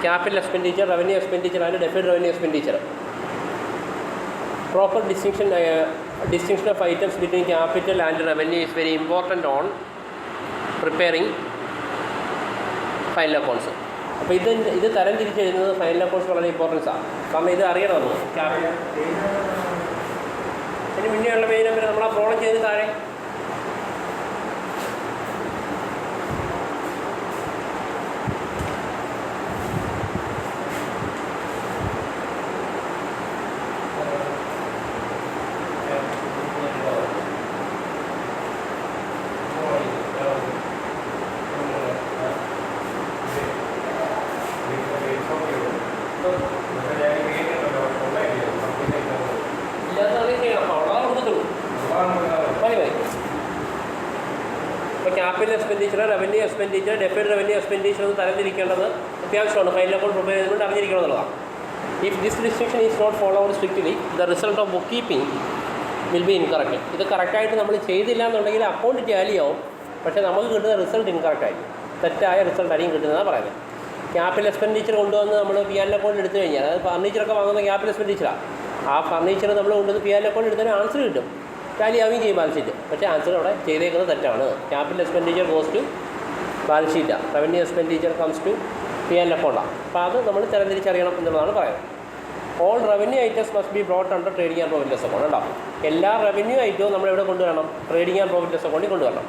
Capital expenditure, revenue expenditure and deferred revenue expenditure. Proper distinction of items between capital and revenue is very important on preparing final accounts. അപ്പോൾ ഇത് തരം തിരിച്ചെഴുതുന്നത് final accounts വളരെ importance ആണ്. കാരണം ഇത് അറിയണമല്ലോ. ഇതിന് മുന്നേയുള്ള മെയിൻ നമ്പർ നമ്മൾ ആ പ്രോബ്ലം ചെയ്ത് താഴെ capital expenditure, revenue expenditure, deferred revenue expenditure എന്ന് തരംതിരിക്കേണ്ടത് അത്യാവശ്യമാണ്. ഫൈനൽ അക്കൗണ്ട് പ്രിപ്പയർ ചെയ്തുകൊണ്ട് അറിഞ്ഞിരിക്കണമെന്നുള്ളതാണ്. If this distinction is not followed strictly, the result of bookkeeping will be incorrect. ഇത് കറക്റ്റായിട്ട് നമ്മൾ ചെയ്തില്ല എന്നുണ്ടെങ്കിൽ അക്കൗണ്ട് ടാലി ആവും, പക്ഷേ നമുക്ക് കിട്ടുന്ന റിസൾട്ട് ഇൻകറക്റ്റ് ആയിരിക്കും, തെറ്റായ റിസൾട്ട് ആയിരിക്കും കിട്ടുന്നതാണ് പറയുന്നത്. ക്യാപിറ്റൽ എക്സ്പെൻഡിച്ചർ കൊണ്ടുവന്ന് നമ്മൾ പി ആൻ അക്കൗണ്ട് എടുത്തു കഴിഞ്ഞാൽ, അതായത് ഫർണിച്ചറൊക്കെ വാങ്ങുന്ന ക്യാപിറ്റൽ എക്സ്പെൻഡിച്ചറാണ്. ആ ഫർണിച്ചർ നമ്മൾ കൊണ്ടുവന്ന് പി ആൻ അക്കൗണ്ട് എടുത്താൽ ആൻസർ കിട്ടും, ടാലി ആവുകയും ചെയ്യും ബാലൻസ് ഷീറ്റ്. പക്ഷേ ആൻസർ അവിടെ ചെയ്തേക്കുന്നത് തെറ്റാണ്. Capital expenditure goes to balance ഷീറ്റാണ്, revenue expenditure comes to P and അക്കൗണ്ടാണ്. അപ്പോൾ അത് നമ്മൾ തരംതിരിച്ചറിയണം എന്നുള്ളതാണ് പറയുന്നത്. All revenue items must be brought under trading and profit loss account. ഉണ്ടാവും എല്ലാ റവന്യൂ ഐറ്റവും നമ്മൾ എവിടെ കൊണ്ടുവരണം? ട്രേഡിംഗ് ആൻഡ് പ്രോഫിറ്റ് ലോസ് അക്കൗണ്ടിൽ കൊണ്ടുവരണം.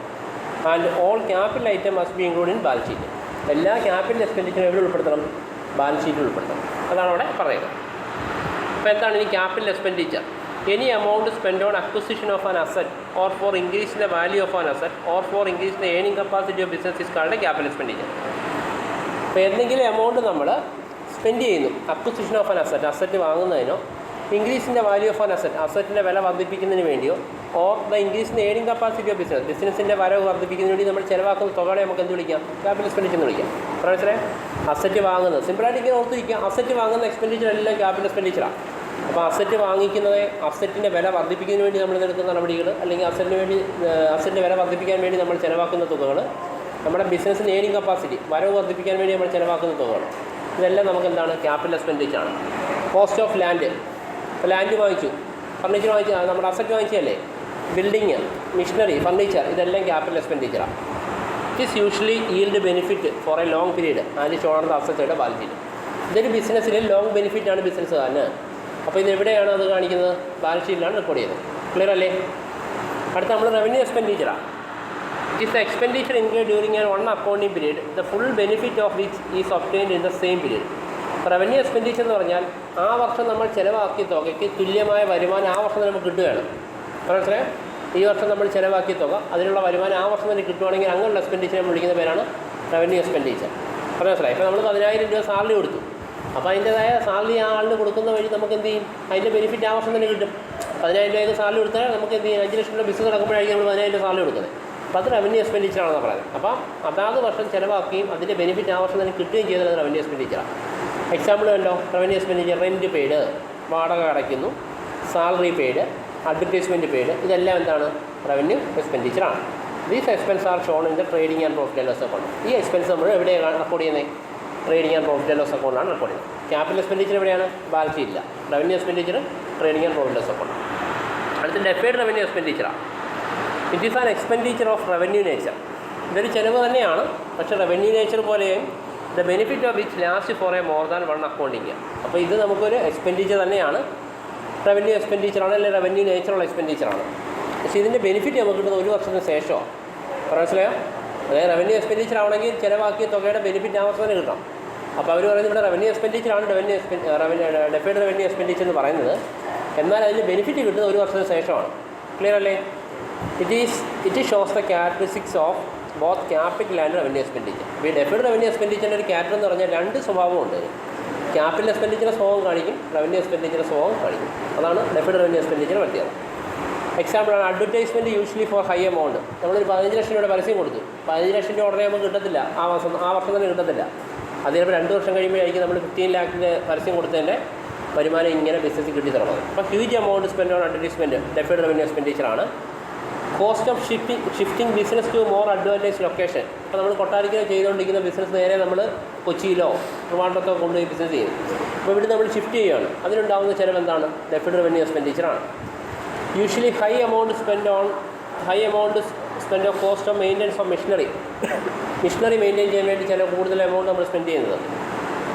And all capital item must be include in balance sheet. എല്ലാ ക്യാപിറ്റൽ എക്സ്പെൻഡിച്ചറും എവിടെ ഉൾപ്പെടുത്തണം? ബാലൻസ് ഷീറ്റിൽ ഉൾപ്പെടുത്തണം. അതാണ് അവിടെ പറയുന്നത്. അപ്പോൾ എന്താണ് ഇനി capital expenditure? Any amount spent on acquisition of an asset or for increasing the value of an asset or for increasing the earning capacity of business is called a capital expenditure. അപ്പോൾ എന്തെങ്കിലും amount നമ്മൾ spend ചെയ്യുന്നു acquisition of an asset, asset വാങ്ങുന്നതിനോ, ഇൻക്രീസിൻ്റെ value of an asset, അസറ്റിൻ്റെ വില വർദ്ധിപ്പിക്കുന്നതിന് വേണ്ടിയോ, ഓർ ദ ഇൻക്രീസിൻ്റെ ഏണിംഗ് കപ്പാസിറ്റി ഓഫ് ബിസിനസ്, ബിസിനസ്സിൻ്റെ വരവ് വർദ്ധിപ്പിക്കുന്നതിന് വേണ്ടി നമ്മൾ ചിലവാക്കുന്ന തുകകളെ നമുക്ക് എന്ത് വിളിക്കാം? ക്യാപിറ്റൽ എക്സ്പെൻഡിച്ചർ എന്ന് വിളിക്കാം. മനസ്സിലായി? അസറ്റ് വാങ്ങുന്നത് സിമ്പിളായിട്ട് ഇങ്ങനെ ഓർത്തിരിക്കുക. അസറ്റ് വാങ്ങുന്ന എക്സ്പെൻഡിച്ചർ എല്ലാം ക്യാപിറ്റൽ എക്സ്പെൻഡിച്ചറാണ്. അപ്പോൾ അസറ്റ് വാങ്ങിക്കുന്നത് അസറ്റിൻ്റെ വില വർദ്ധിപ്പിക്കുന്നതിന് വേണ്ടി നമ്മൾ എടുക്കുന്ന നടപടികൾ, അല്ലെങ്കിൽ അസറ്റിൻ്റെ വില വർദ്ധിപ്പിക്കാൻ വേണ്ടി നമ്മൾ ചിലവാക്കുന്ന തുകകൾ, നമ്മുടെ ബിസിനസ്സിന് ഏണിംഗ് കപ്പാസിറ്റി വരവ് വർദ്ധിപ്പിക്കാൻ വേണ്ടി നമ്മൾ ചിലവാക്കുന്ന തുകകൾ, ഇതെല്ലാം നമുക്ക് എന്താണ്? ക്യാപിറ്റൽ എക്സ്പെൻഡിച്ചറാണ്. കോസ്റ്റ് ഓഫ് ലാൻഡ്, ഇപ്പോൾ ലാൻഡ് വാങ്ങിച്ചു, ഫർണിച്ചർ വാങ്ങിച്ചു, നമ്മുടെ അസറ്റ് വാങ്ങിച്ചതല്ലേ. ബിൽഡിങ്, മിഷനറി, ഫർണിച്ചർ, ഇതെല്ലാം ക്യാപിറ്റൽ എക്സ്പെൻഡിച്ചറാണ്. It is usually yield benefit for a long period and shown the അസറ്റുകളുടെ ബാലൻസ് ഷീറ്റ്. ഇതൊരു ബിസിനസ്സിൽ ലോങ് ബെനിഫിറ്റാണ് ബിസിനസ് തന്നെ. അപ്പോൾ ഇത് എവിടെയാണ് അത് കാണിക്കുന്നത്? ബാലൻസ് ഷീറ്റിലാണ് റെക്കോർഡ് ചെയ്യുന്നത്. ക്ലിയർ അല്ലേ? അടുത്ത നമ്മൾ റവന്യൂ എക്സ്പെൻഡിച്ചറാണ്. It is the expenditure include during an one accounting period the full benefit of which is obtained in the same period. Revenue expenditure എന്ന് പറഞ്ഞാൽ ആ വർഷം നമ്മൾ ചിലവാക്കിയ തുകയ്ക്ക് തുല്യമായ വരുമാനം ആ വർഷം നമുക്ക് കിട്ടുകയാണ്. മനസ്സിലായോ? ഈ വർഷം നമ്മൾ ചിലവാക്കിയ തുക, അതിനുള്ള വരുമാനം ആ വർഷം തന്നെ കിട്ടുവാണെങ്കിൽ അങ്ങനെയുള്ള എക്സ്പെൻഡിച്ചർ നമ്മൾ വിളിക്കുന്ന പേരാണ് റവന്യൂ എക്സ്പെൻഡിച്ചർ. മനസ്സിലായി? ഇപ്പോൾ നമ്മൾ 10,000 രൂപ സാലറി കൊടുത്തു, അപ്പോൾ അതിൻ്റേതായ സാലറി ആ ആളിന് കൊടുക്കുന്ന വഴി നമുക്ക് എന്ത് ചെയ്യും? അതിൻ്റെ ബെനിഫിറ്റ് ആ വർഷം തന്നെ കിട്ടും. 10,000 രൂപയ്ക്ക് സാലറി കൊടുത്താൽ നമുക്ക് എന്ത് ചെയ്യും? 5 ലക്ഷം രൂപ ബിസിനസ് നടക്കുമ്പോഴായിരിക്കും നമ്മൾ 10,000 രൂപ സാലറി കൊടുക്കുന്നത്. അപ്പോൾ അത് റവന്യൂ എക്സ്പെൻഡിച്ചറാണെന്ന് പറയുന്നത്. അപ്പം അതാത് വർഷം ചിലവാക്കുകയും അതിൻ്റെ ബെനിഫിറ്റ് ആ വർഷം തന്നെ കിട്ടുകയും ചെയ്തത് റവന്യൂ എക്സ്പെൻഡിച്ചറാണ്. എക്സാമ്പിൾ കണ്ടോ? റവന്യൂ എക്സ്പെൻഡിച്ചർ റെൻറ്റ് പെയ്ഡ്, വാടക അടയ്ക്കുന്നു, സാലറി പെയ്ഡ്, അഡ്വർടൈസ്മെൻറ്റ് പെയ്ഡ്, ഇതെല്ലാം എന്താണ്? റവന്യൂ എക്സ്പെൻഡിച്ചറാണ്. These expense are shown in the trading and profit and loss account. ഈ എക്സ്പെൻസ് നമ്മൾ എവിടെയാണ് റെക്കോർഡ് ചെയ്യുന്നത്? Trading and profit and loss അക്കൗണ്ടാണ് റെക്കോർഡ് ചെയ്യുന്നത്. ക്യാപിറ്റൽ എക്സ്പെൻഡിച്ചർ എവിടെയാണ്? ബാലൻസ് ഷീറ്റില്ല. Revenue expenditure trading and profit loss account. അടുത്ത ഡെഫേർഡ് റവന്യൂ എക്സ്പെൻഡിച്ചറാണ്. It is an expenditure of revenue nature. ഇതൊരു ചിലവ് തന്നെയാണ്, പക്ഷേ റവന്യൂ നേച്ചർ പോലെയും the benefit of which last for a more than one accounting. അപ്പോൾ ഇത് നമുക്കൊരു എക്സ്പെൻഡിച്ചർ തന്നെയാണ്, റവന്യൂ എക്സ്പെൻഡിച്ചറാണ്, അല്ലെങ്കിൽ റവന്യൂ നേച്ചറുള്ള എക്സ്പെൻഡിച്ചറാണ്. പക്ഷേ ഇതിൻ്റെ ബെനിഫിറ്റ് നമുക്ക് കിട്ടുന്നത് ഒരു വർഷത്തിന് ശേഷമാണ്. മനസ്സിലായോ? അതായത് റവന്യൂ എക്സ്പെൻഡിച്ചർ ആണെങ്കിൽ ചിലവാക്കിയ തുകയുടെ ബെനിഫിറ്റ് ആ വർഷം തന്നെ കിട്ടണം. അപ്പോൾ അവർ പറയുന്നത് ഇവിടെ റവന്യൂ എക്സ്പെൻഡിച്ചറാണ് ഡെഫേർഡ് റവന്യൂ എക്സ്പെൻഡിച്ചർ എന്ന് പറയുന്നത്. എന്നാൽ അതിന് ബെനിഫിറ്റ് കിട്ടുന്നത് ഒരു വർഷത്തിന് ശേഷമാണ്. ക്ലിയർ അല്ലേ? It shows the characteristics of both capital and revenue expenditure. ഈ ഡെഫേർഡ് റവന്യൂ എക്സ്പെൻഡിച്ചറിൻ്റെ ഒരു ക്യാരക്ടർ എന്ന് പറഞ്ഞാൽ രണ്ട് സ്വഭാവമുണ്ട്. ക്യാപിറ്റൽ എക്സ്പെൻഡിച്ചറിൻ്റെ സ്വഭാവം കാണിക്കും, റവന്യൂ എക്സ്പെൻഡിച്ചറിൻ്റെ സ്വഭാവം കാണിക്കും. അതാണ് ഡെഫേർഡ് റവന്യൂ എക്സ്പെൻഡിച്ചർ പ്രത്യേകത. എക്സാമ്പിളാണ് advertisement usually for high amount. നമ്മളൊരു 15 ലക്ഷം രൂപയുടെ പരസ്യം കൊടുത്തു, 15 ലക്ഷം രൂപ ഉടനെ നമുക്ക് കിട്ടത്തില്ല, ആ വർഷം തന്നെ കിട്ടത്തില്ല. അത് ചിലപ്പോൾ 2 വർഷം കഴിയുമ്പോഴായിരിക്കും നമ്മൾ 15 ലാഖിൻ്റെ പരസ്യം കൊടുത്തതിൻ്റെ വരുമാനം ഇങ്ങനെ ബിസിനസ് കിട്ടി തുടങ്ങുന്നത്. അപ്പോൾ huge amount spend on advertisement deferred revenue എക്സ്പെൻഡിച്ചറാണ്. Cost of shifting business to more advantage location. ഇപ്പോൾ നമ്മൾ കൊട്ടാരക്കര ചെയ്തുകൊണ്ടിരിക്കുന്ന ബിസിനസ് നേരെ നമ്മൾ കൊച്ചിയിലോ ട്രിവാൻഡ്രത്തോ കൊണ്ടുപോയി ബിസിനസ് ചെയ്യും. അപ്പോൾ ഇവിടെ നമ്മൾ ഷിഫ്റ്റ് ചെയ്യുകയാണ്. അതിനുണ്ടാകുന്ന ചിലവ് എന്താണ്? ഡെഫേർഡ് റവന്യൂ എക്സ്പെൻഡിച്ചറാണ്. Usually high amount spend of cost of maintenance of machinery maintain ചെയ്യാൻ വേണ്ടി ചില കൂടുതൽ എമൗണ്ട് നമ്മൾ സ്പെൻഡ് ചെയ്യുന്നത്.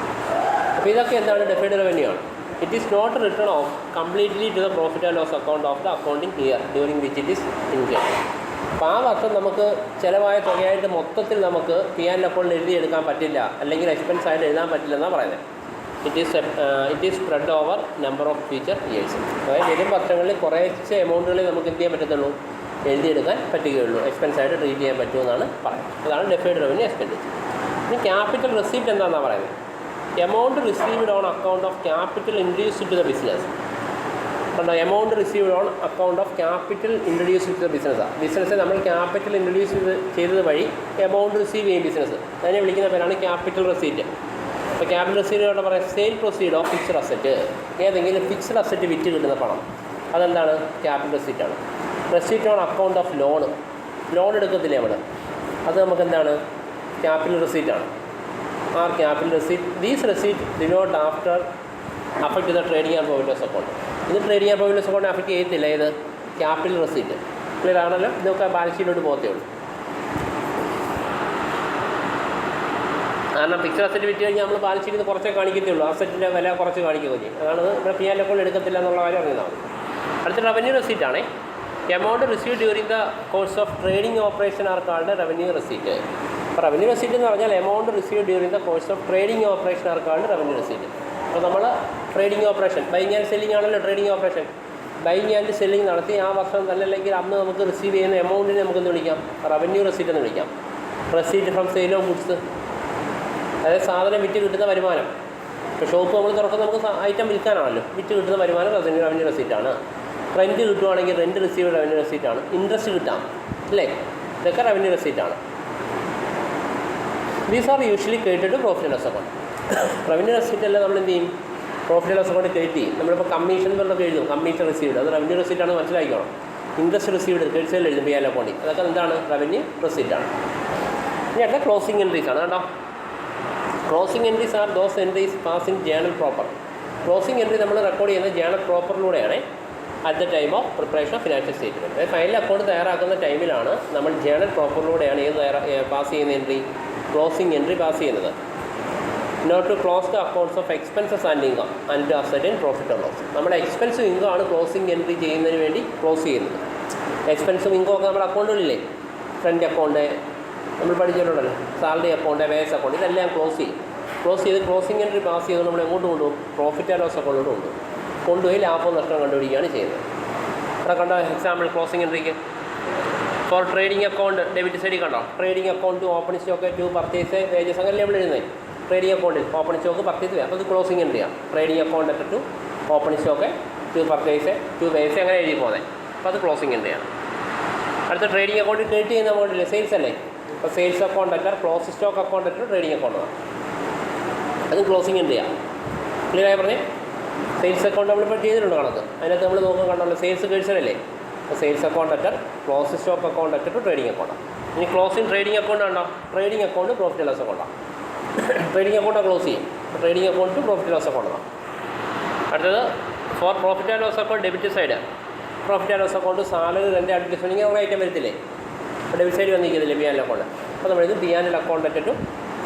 അപ്പോൾ ഇതൊക്കെ എന്താണ്? ഡെഫേർഡ് റവന്യൂ ആണ്. It is not return of completely to the profit and loss account of the accounting year during which it is incurred. അപ്പോൾ ആ വർഷം നമുക്ക് ചിലവായ തുകയായിട്ട് മൊത്തത്തിൽ നമുക്ക് പി ആൻഡ് അക്കൗണ്ടിൽ എഴുതിയെടുക്കാൻ പറ്റില്ല, അല്ലെങ്കിൽ എക്സ്പെൻസ് ആയിട്ട് എഴുതാൻ പറ്റില്ല എന്നാണ് പറയുന്നത്. It is spread over number of future years. അതായത് വരും വർഷങ്ങളിൽ കുറേശ്ശെ എമൗണ്ടുകളിൽ നമുക്ക് എന്ത് ചെയ്യാൻ പറ്റത്തുള്ളൂ? എഴുതിയെടുക്കാൻ പറ്റുകയുള്ളൂ, എക്സ്പെൻസ് ആയിട്ട് ട്രീറ്റ് ചെയ്യാൻ പറ്റുമെന്നാണ് പറയുന്നത്. അതാണ് ഡെഫേർഡ് റവന്യൂ എക്സ്പെൻഡിച്ചർ. ഇനി ക്യാപിറ്റൽ റിസീപ്റ്റ് എന്താണെന്നാണ് പറയുന്നത്? Amount received on account of capital introduced to the business. കണ്ടോ? Amount received on account of capital introduced to the ബിസിനസ്സാണ്. ബിസിനസ് നമ്മൾ ക്യാപിറ്റൽ ഇൻട്രൊഡ്യൂസ് ചെയ്തത് വഴി എമൗണ്ട് റിസീവ് ചെയ്യും ബിസിനസ്. അതിനെ വിളിക്കുന്ന പേരാണ് ക്യാപിറ്റൽ റെസീറ്റ്. അപ്പോൾ ക്യാപിറ്റൽ റെസീറ്റ് പറയാം sale proceed of fixed asset. ഏതെങ്കിലും ഫിക്സ്ഡ് അസറ്റ് വിറ്റ് കിട്ടുന്ന പണം, അതെന്താണ്? ക്യാപിറ്റൽ റെസീറ്റാണ്. Receipt on account of loan എടുക്കത്തില്ലേ നമ്മൾ, അത് നമുക്ക് എന്താണ്? ക്യാപിറ്റൽ റെസീറ്റാണ്. Are capital receipt. These receipt do not affect the trading and profit loss account. ഇത് trading and profit loss account affect ചെയ്യത്തില്ല. ഇത് ക്യാപിറ്റൽ റെസീറ്റ്. ക്ലിയർ ആണല്ലോ? ഇതൊക്കെ ബാലൻസ് ഷീറ്റിലോട്ട് പോകത്തേ ഉള്ളൂ. കാരണം ഫിക്സ്ഡ് അസറ്റ് വിറ്റ് കഴിഞ്ഞാൽ നമ്മൾ ബാലൻസ് ഷീറ്റിൽ കുറച്ചേ കാണിക്കത്തുള്ളൂ, അസറ്റിൻ്റെ വില കുറച്ച് കാണിക്കുകയും ചെയ്യും. അതാണ് ഇവിടെ പി ആൻഡ് അക്കൗണ്ട് എടുക്കത്തില്ല എന്നുള്ള കാര്യം അറിയുന്നതാണ്. അടുത്ത റവന്യൂ റെസീറ്റാണ്. Amount receive during the course of trading operation are called revenue receipt. അപ്പോൾ റവന്യൂ റെസീറ്റ് എന്ന് പറഞ്ഞാൽ amount receive during the course of trading operation are called revenue receipt. അപ്പോൾ നമ്മൾ trading operation, buying and selling ആണല്ലോ trading operation. Buying and selling നടത്തി ആ വർഷം തന്നെ അല്ലെങ്കിൽ അന്ന് നമുക്ക് റിസീവ് ചെയ്യുന്ന എമൗണ്ടിനെ നമുക്കെന്ന് വിളിക്കാം? റവന്യൂ റെസീറ്റ് എന്ന് വിളിക്കാം. Receipt from sale of goods, അതായത് സാധനം വിറ്റ് കിട്ടുന്ന വരുമാനം. ഇപ്പോൾ ഷോപ്പ് നമ്മൾ തുറക്കുന്നത് നമുക്ക് ഐറ്റം വിൽക്കാനാണല്ലോ. വിറ്റ് കിട്ടുന്ന വരുമാനം റവന്യൂ റെസീറ്റാണ്. റെൻറ്റ് കിട്ടുവാണെങ്കിൽ റെൻറ്റ് റിസീവ് റവന്യൂ റെസീറ്റാണ്. ഇൻട്രസ്റ്റ് കിട്ടാം അല്ലേ, ഇതൊക്കെ റവന്യൂ റെസീറ്റാണ്. These are usually credited to profit and loss account. Revenue receipt എല്ലാം നമ്മൾ എന്ത് ചെയ്യും? Profit and loss account credit ചെയ്യും. നമ്മളിപ്പോൾ കമ്മീഷൻ എന്നൊക്കെ എഴുതും, കമ്മീഷൻ റിസീവ്ഡ്, അത് റവന്യൂ റെസീറ്റാണ് മനസ്സിലാക്കിക്കോണം. ഇൻട്രസ്റ്റ് റിസീവ്ഡ് ക്രെഡിറ്റ് സൈഡിൽ എഴുതും പി ആൻഡ് അക്കൗണ്ടിൽ, അതൊക്കെ എന്താണ്? റവന്യൂ റെസീറ്റാണ്. ഇനി അടുത്ത ക്ലോസിംഗ് എൻട്രീസ് ആണ് കേട്ടോ. Closing entries are those entries pass in journal proper. Closing entry നമ്മൾ റെക്കോർഡ് ചെയ്യുന്നത് ജേണൽ പ്രോപ്പറിലൂടെയാണ്. At the time of preparation of financial statement. അതായത് ഫൈനൽ അക്കൗണ്ട് തയ്യാറാക്കുന്ന ടൈമിലാണ് നമ്മൾ ജേണൽ പ്രോപ്പറിലൂടെയാണ് പാസ് ചെയ്യുന്ന എൻട്രി? ക്ലോസിംഗ് എൻട്രി പാസ് ചെയ്യുന്നത്. Not to close the accounts of expenses and income and to ascertain profit or loss. നമ്മുടെ എക്സ്പെൻസും income ആണ് ക്ലോസിംഗ് എൻട്രി ചെയ്യുന്നതിന് വേണ്ടി ക്ലോസ് ചെയ്യുന്നത്. എക്സ്പെൻസും ഇൻകം ഒക്കെ നമ്മുടെ അക്കൗണ്ടുകളില്ലേ? ഫ്രണ്ട് അക്കൗണ്ട് നമ്മൾ പഠിച്ചിട്ടുണ്ടല്ലോ, സാലറി അക്കൗണ്ട്, വേസ് അക്കൗണ്ട്, ഇതെല്ലാം ക്ലോസ് ചെയ്യും. ക്ലോസിംഗ് എൻട്രി പാസ് ചെയ്ത് നമ്മൾ എങ്ങോട്ട് കൊണ്ടുപോകും? പ്രോഫിറ്റ് ആൻഡ് ലോസ് അക്കൗണ്ടിലോട്ട് കൊണ്ടുപോയി ലാഭവും നഷ്ടം കണ്ടുപിടിക്കുകയാണ് ചെയ്യുന്നത്. അവിടെ കണ്ടോ എക്സാമ്പിൾ ക്ലോസിംഗ് എൻട്രിക്ക്? ഫോർ ട്രേഡിംഗ് അക്കൗണ്ട് ഡെബിറ്റ് സൈഡിൽ കണ്ടോ? Trading account to opening stock to purchase wages, അങ്ങനെ നമ്മൾ എഴുതുന്നത്. ട്രേഡിംഗ് അക്കൗണ്ടിൽ ഓപ്പണിംഗ് സ്റ്റോക്ക് പർച്ചേസ് ചെയ്യാം, അപ്പോൾ അത് ക്ലോസിംഗ് എൻട്രിയാണ്. Trading account to opening stock to purchase to wages, അങ്ങനെ എഴുതി പോകുന്നത്. അപ്പോൾ അത് ക്ലോസിംഗ് എൻട്രിയാണ്. അടുത്ത ട്രേഡിംഗ് അക്കൗണ്ടിൽ ക്രെഡിറ്റ് ചെയ്യുന്ന അമൗണ്ടില്ലേ? സെയിൽസ് അല്ലേ? അപ്പോൾ സെയിൽസ് അക്കൗണ്ട് അല്ല, ക്ലോസ് സ്റ്റോക്ക് അക്കൗണ്ട് അല്ല, ട്രേഡിംഗ് അക്കൗണ്ടാണ്. അതും ക്ലോസിംഗ് എൻട്രിയാണ്. ക്ലിയറായി പറഞ്ഞേ? സെയിൽസ് അക്കൗണ്ട് നമ്മളിപ്പോൾ ചെയ്തിട്ടുണ്ട് കണക്ക്. അതിനകത്ത് നമ്മൾ നോക്കാൻ കണ്ടല്ലോ, സെയിൽസ് കേഴ്സറല്ലേ? അപ്പോൾ സെയിൽസ് അക്കൗണ്ട് അറ്റർ, ക്ലോസ് സ്റ്റോക്ക് അക്കൗണ്ട് അറ്റർ ടു ട്രേഡിംഗ് അക്കൗണ്ടാണ്. ഇനി ക്ലോസിംഗ് ട്രേഡിംഗ് അക്കൗണ്ട് ഉണ്ടോ? ട്രേഡിംഗ് അക്കൗണ്ട് പ്രോഫിറ്റ് ലോസ് അക്കൗണ്ടാണ്. ട്രേഡിംഗ് അക്കൗണ്ട് ക്ലോസ് ചെയ്യും. Trading account to profit loss അക്കൗണ്ടാണ്. അടുത്തത് for profit and loss account debit side. Profit and loss account salary, rent, adjustment, ഇങ്ങനെ കുറേ item വരത്തില്ലേ? അപ്പോൾ ഡെബിറ്റ് സൈഡ് വന്നിരിക്കുന്നില്ലേ പി ആൻഡ് അക്കൗണ്ട്? അപ്പോൾ നമ്മളിത് പി ആൻഡ് അക്കൗണ്ട് അറ്റർ to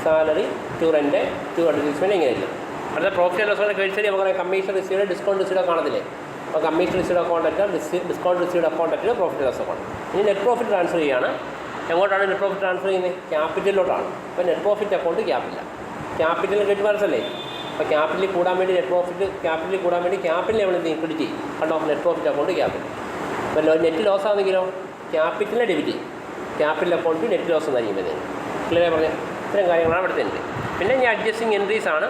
salary to rent to adjustment, ഇങ്ങനെ ഇരിക്കും. അടുത്ത profit and loss account credit side നമുക്ക് കമ്മീഷൻ റിസീവ്ഡ്, ഡിസ്കൗണ്ട് റിസീവ്ഡ് കാണത്തില്ലേ? അപ്പോൾ കമ്മീഷൻ റിസീവ്ഡ് അക്കൗണ്ട് അറ്റർ, ഡിസ്കൗണ്ട് റിസീവ്ഡ് അക്കൗണ്ട് അറ്റർ പ്രോഫിറ്റ് ലോസ് അക്കൗണ്ട്. ഇനി നെറ്റ് പ്രോഫിറ്റ് ട്രാൻസ്ഫർ ചെയ്യുകയാണ്. എങ്ങോട്ടാണ് നെറ്റ് പ്രോഫിറ്റ് ട്രാൻസ്ഫർ ചെയ്യുന്നത്? ക്യാപിറ്റലിലോട്ടാണ്. അപ്പോൾ net profit account capital credit മനസ്സല്ലേ? അപ്പോൾ ക്യാപിറ്റലിൽ കൂടാൻ വേണ്ടി ക്യാപിറ്റൽ നമ്മൾ ക്രെഡിറ്റ് ചെയ്യും. കണ്ടോ? Net profit account capital. അപ്പോൾ നെറ്റ് ലോസ് ആണെങ്കിലോ ക്യാപിറ്റലിനെ ഡെബിറ്റ് ചെയ്യും. ക്യാപിറ്റൽ അക്കൗണ്ട് നെറ്റ് ലോസ് എന്നായിരിക്കും വരുന്നത്. ക്ലിയർ പറഞ്ഞ ഇത്തരം കാര്യങ്ങളാണ് ഇവിടുത്തെ എൻട്രി. പിന്നെ ഇനി അഡ്ജസ്റ്റിംഗ് എൻട്രീസ് ആണ്.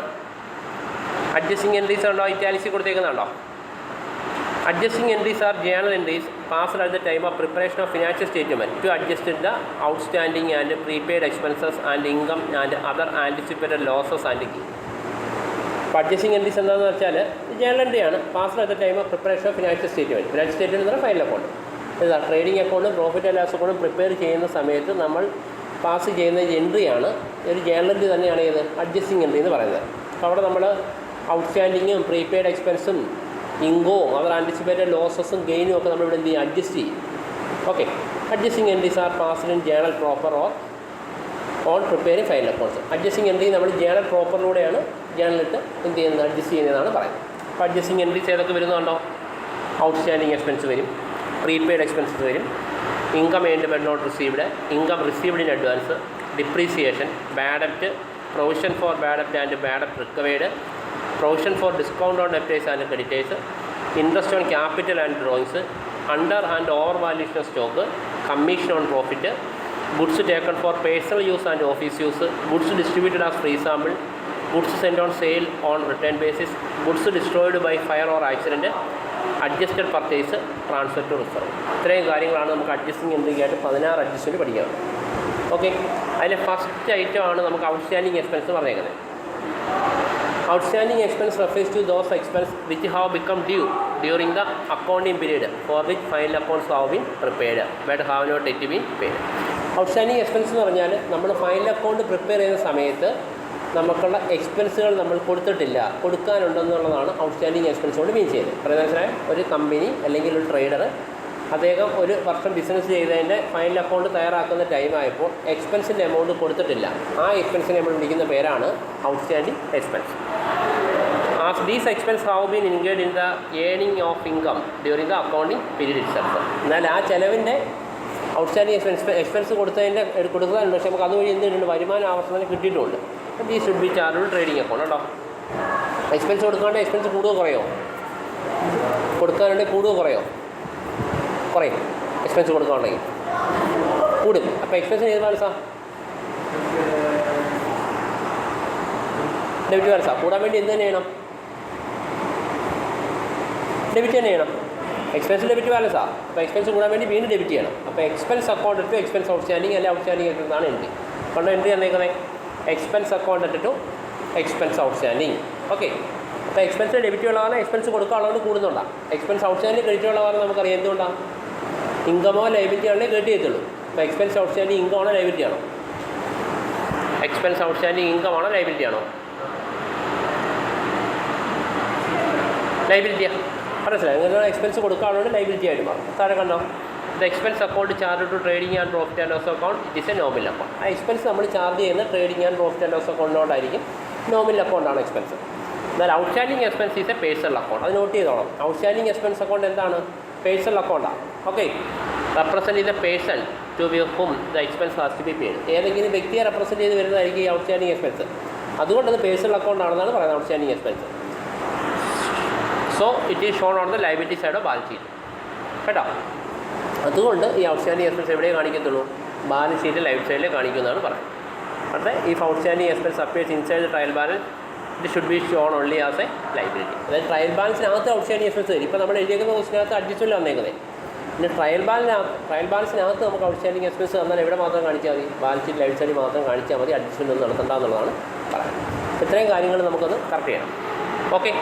അഡ്ജസ്റ്റിംഗ് എൻട്രീസ് ഉണ്ടോ? ഇറ്റാലിക്സിൽ കൊടുത്തേക്കുന്നുണ്ടോ? Adjusting entries are journal entries passed at the time of preparation of financial statement to adjust the outstanding and prepaid expenses and income and other anticipated losses and gains. Adjusting entries എന്താണെന്ന് വെച്ചാൽ journal എൻട്രിയാണ്. Passed at the time of preparation of financial statement. Financial statement എന്ന് പറഞ്ഞാൽ final account. Trading അക്കൗണ്ടും profit and loss അക്കൗണ്ടും prepare ചെയ്യുന്ന സമയത്ത് നമ്മൾ പാസ് ചെയ്യുന്ന എൻട്രിയാണ് ഒരു ജേണൽ എൻട്രി തന്നെയാണ് ഏത് അഡ്ജസ്റ്റിംഗ് എൻട്രി എന്ന് പറയുന്നത്. അപ്പോൾ അവിടെ നമ്മൾ ഔട്ട്സ്റ്റാൻഡിങ്ങും പ്രീപെയ്ഡ് എക്സ്പെൻസും ഇൻകവും അവർ ആൻറ്റിസിപ്പേറ്റഡ് ലോസസും ഗെയിനും ഒക്കെ നമ്മളിവിടെ എന്ത് ചെയ്യും അഡ്ജസ്റ്റ് ചെയ്യും. Okay, adjusting entries R passed in journal proper or on preparing final accounts. Adjusting entry നമ്മൾ ജേണൽ പ്രോപ്പറിലൂടെയാണ് ജേണലിട്ട് എന്ത് ചെയ്യുന്നത് അഡ്ജസ്റ്റ് ചെയ്യുന്നതാണ് പറയുന്നത്. അപ്പോൾ അഡ്ജസ്റ്റിംഗ് എൻട്രീസ് ഏതൊക്കെ വരുന്നുണ്ടോ? ഔട്ട്സ്റ്റാൻഡിങ് എക്സ്പെൻസ് വരും, പ്രീപെയ്ഡ് എക്സ്പെൻസസ് വരും, income earned but not received, income received in advance, depreciation, bad ഡെപ്റ്റ്, provision for bad ഡെപ്റ്റ് and bad ഡെപ്റ്റ് recovered, provision for discount on debtors and creditors, interest on capital and drawings, under and over valuation of stock, commission on profit, goods taken for personal use and office use, goods distributed as free sample, goods send on sale on return basis, goods destroyed by fire or accident, adjusted purchase, transfer to reserve. ഇത്രയും കാര്യങ്ങളാണ് നമുക്ക് adjusting എൻട്രിക്കായിട്ട് 16 adjustment പഠിക്കാം. Okay, അതിലെ first ഐറ്റമാണ് നമുക്ക് outstanding expense പറഞ്ഞേക്കുന്നത്. Outstanding expense refers to those expenses which have become due during the accounting period for which final accounts have been prepared but have not yet been paid. Outstanding expense എന്ന് പറഞ്ഞാൽ നമ്മൾ final account prepare ചെയ്യുന്ന സമയത്ത് നമുക്കുള്ള എക്സ്പെൻസുകൾ നമ്മൾ കൊടുക്കാനുണ്ടെന്നുള്ളതാണ് outstanding expense കൊണ്ട് മീൻ ചെയ്യുന്നത്. പറയുന്നത് വെച്ചാൽ ഒരു കമ്പനി അല്ലെങ്കിൽ ഒരു ട്രേഡർ അദ്ദേഹം ഒരു വർഷം ബിസിനസ് ചെയ്തതിൻ്റെ ഫൈനൽ അക്കൗണ്ട് തയ്യാറാക്കുന്ന ടൈമായപ്പോൾ എക്സ്പെൻസിൻ്റെ എമൗണ്ട് കൊടുത്തിട്ടില്ല. ആ എക്സ്പെൻസിനെ നമ്മൾ വിളിക്കുന്ന പേരാണ് outstanding expense. As these expenses have been incurred in the earning of income during the accounting period itself. എന്നാൽ ആ ചിലവിൻ്റെ ഔട്ട്സ്റ്റാൻഡിങ് എക്സ്പെൻസ് കൊടുക്കാനുണ്ട്, പക്ഷേ നമുക്ക് അതുവഴി എന്തുണ്ട് വരുമാനം ആവർത്തനം കിട്ടിയിട്ടുണ്ട്. These should be charge trading account കേട്ടോ. എക്സ്പെൻസ് കൊടുക്കാണ്ട് എക്സ്പെൻസ് കൂടുകയോ കുറയോ? കൊടുക്കാനുണ്ടെങ്കിൽ കൂടുകയോ കുറയോ? കുറയും. എക്സ്പെൻസ് കൊടുക്കാനുണ്ടെങ്കിൽ കൂടും. അപ്പോൾ എക്സ്പെൻസിന് ഏത് ബാലൻസാണ്? ഡെബിറ്റ് ബാലൻസാണ്. കൂടാൻ വേണ്ടി എന്ത് തന്നെ ചെയ്യണം? ഡെബിറ്റ് തന്നെ ചെയ്യണം. എക്സ്പെൻസ് ഡെബിറ്റ് ബാലൻസാണ്. അപ്പോൾ എക്സ്പെൻസ് കൂടാൻ വേണ്ടി വീണ്ടും ഡെബിറ്റ് ചെയ്യണം. അപ്പോൾ expense account to expense outstanding അല്ലെങ്കിൽ ഔട്ട്സ്റ്റാൻഡിങ് എന്നാണ് എൻട്രി. കൊണ്ട് എൻട്രി തന്നേക്കുന്നത് expense account to expense outstanding. Okay, അപ്പോൾ എക്സ്പെൻസ് ഡെബിറ്റ് ഉള്ളതാണ്, എക്സ്പെൻസ് കൊടുക്കാനുള്ളത് കൂടുന്നുണ്ടാണ്. എക്സ്പെൻസ് ഔട്ട്സ്റ്റാൻഡിങ് ക്രെഡിറ്റ് ഉള്ളതാണ് നമുക്കറിയാം. എന്തുകൊണ്ടാണ്? ഇൻകമോ ലൈബിലിറ്റി ആണെങ്കിൽ ക്രെഡിറ്റ് ചെയ്യത്തുള്ളൂ. അപ്പോൾ എക്സ്പെൻസ് ഔട്ട്സ്റ്റാൻഡിങ് ഇൻകം ആണോ ലൈബിലിറ്റി ആണോ? എക്സ്പെൻസ് ഔട്ട്സ്റ്റാൻഡിങ് ഇൻകം ആണോ ലൈബിലിറ്റി ആണോ? ലൈബിലിറ്റിയാണ്. മനസ്സിലായി? നിങ്ങൾ എക്സ്പെൻസ് കൊടുക്കാനുള്ളത് ലൈബിലിറ്റി ആയിട്ട് മാറും. താഴെ കണ്ടോ, the expense account charge to trading and profit and loss account it is a nominal account. ആ എക്സ്പെൻസ് നമ്മൾ ചാർജ് ചെയ്യുന്ന trading and profit and loss അക്കൗണ്ടിനോടായിരിക്കും. നോമിനൽ അക്കൗണ്ടാണ് എക്സ്പെൻസ്. എന്നാൽ outstanding expense is a personal account. അത് note ചെയ്തോളാം. Outstanding expense account എന്താണ്? Personal അക്കൗണ്ടാണ്. ഓക്കെ, റെപ്രസെൻറ്റ് ചെയ്ത person to be whom the expense has to be paid. ഏതെങ്കിലും വ്യക്തിയെ റെപ്രസെൻറ്റ് ചെയ്ത് വരുന്നതായിരിക്കും ഈ ഔട്ട്സ്റ്റാൻഡിങ് എക്സ്പെൻസ്. അതുകൊണ്ട് അത് പേഴ്സണൽ അക്കൗണ്ട് ആണെന്നാണ് പറയുന്നത് outstanding expense. So it is shown on the liability side of balance sheet കേട്ടോ. അതുകൊണ്ട് ഈ ഔട്ട്സ്റ്റാൻഡിങ് എക്സ്പെൻസ് എവിടെയേ കാണിക്കത്തുള്ളൂ? ബാലൻസ് ഷീറ്റ് ലൈബിലിറ്റി സൈഡിൽ കാണിക്കുന്നതാണ് പറയുന്നത്. പക്ഷേ ഈ outstanding expense appears inside the trial balance it should be shown only as a liability. അതായത് ട്രയൽ ബാലൻസിനകത്ത് ഔട്ട്സ്റ്റാൻഡിങ് എക്സ്പെൻസ് വരും. ഇപ്പോൾ നമ്മൾ എഴുതിയേക്കുന്ന ക്വസ്റ്റിനകത്ത് അഡ്ജസ്റ്റ്മെൻറ്റ് വന്നേക്കുന്നത്. പിന്നെ ട്രയൽ ബാലൻസിനകത്ത് നമുക്ക് ഔട്ട്സ്റ്റാൻഡിങ് എക്സ്പെൻസ് തന്നാൽ എവിടെ മാത്രം കാണിച്ചാൽ മതി? ബാലൻസ് ഷീറ്റ് ലൈബിലിറ്റി സൈഡിൽ മാത്രം കാണിച്ചാൽ മതി. അഡ്ജസ്റ്റ്മെൻറ്റ് ഒന്നും നടത്തണ്ട എന്നുള്ളതാണ് പറയുന്നത്. ഇത്രയും കാര്യങ്ങൾ നമുക്കത് കറക്റ്റ് ചെയ്യണം. ഓക്കെ.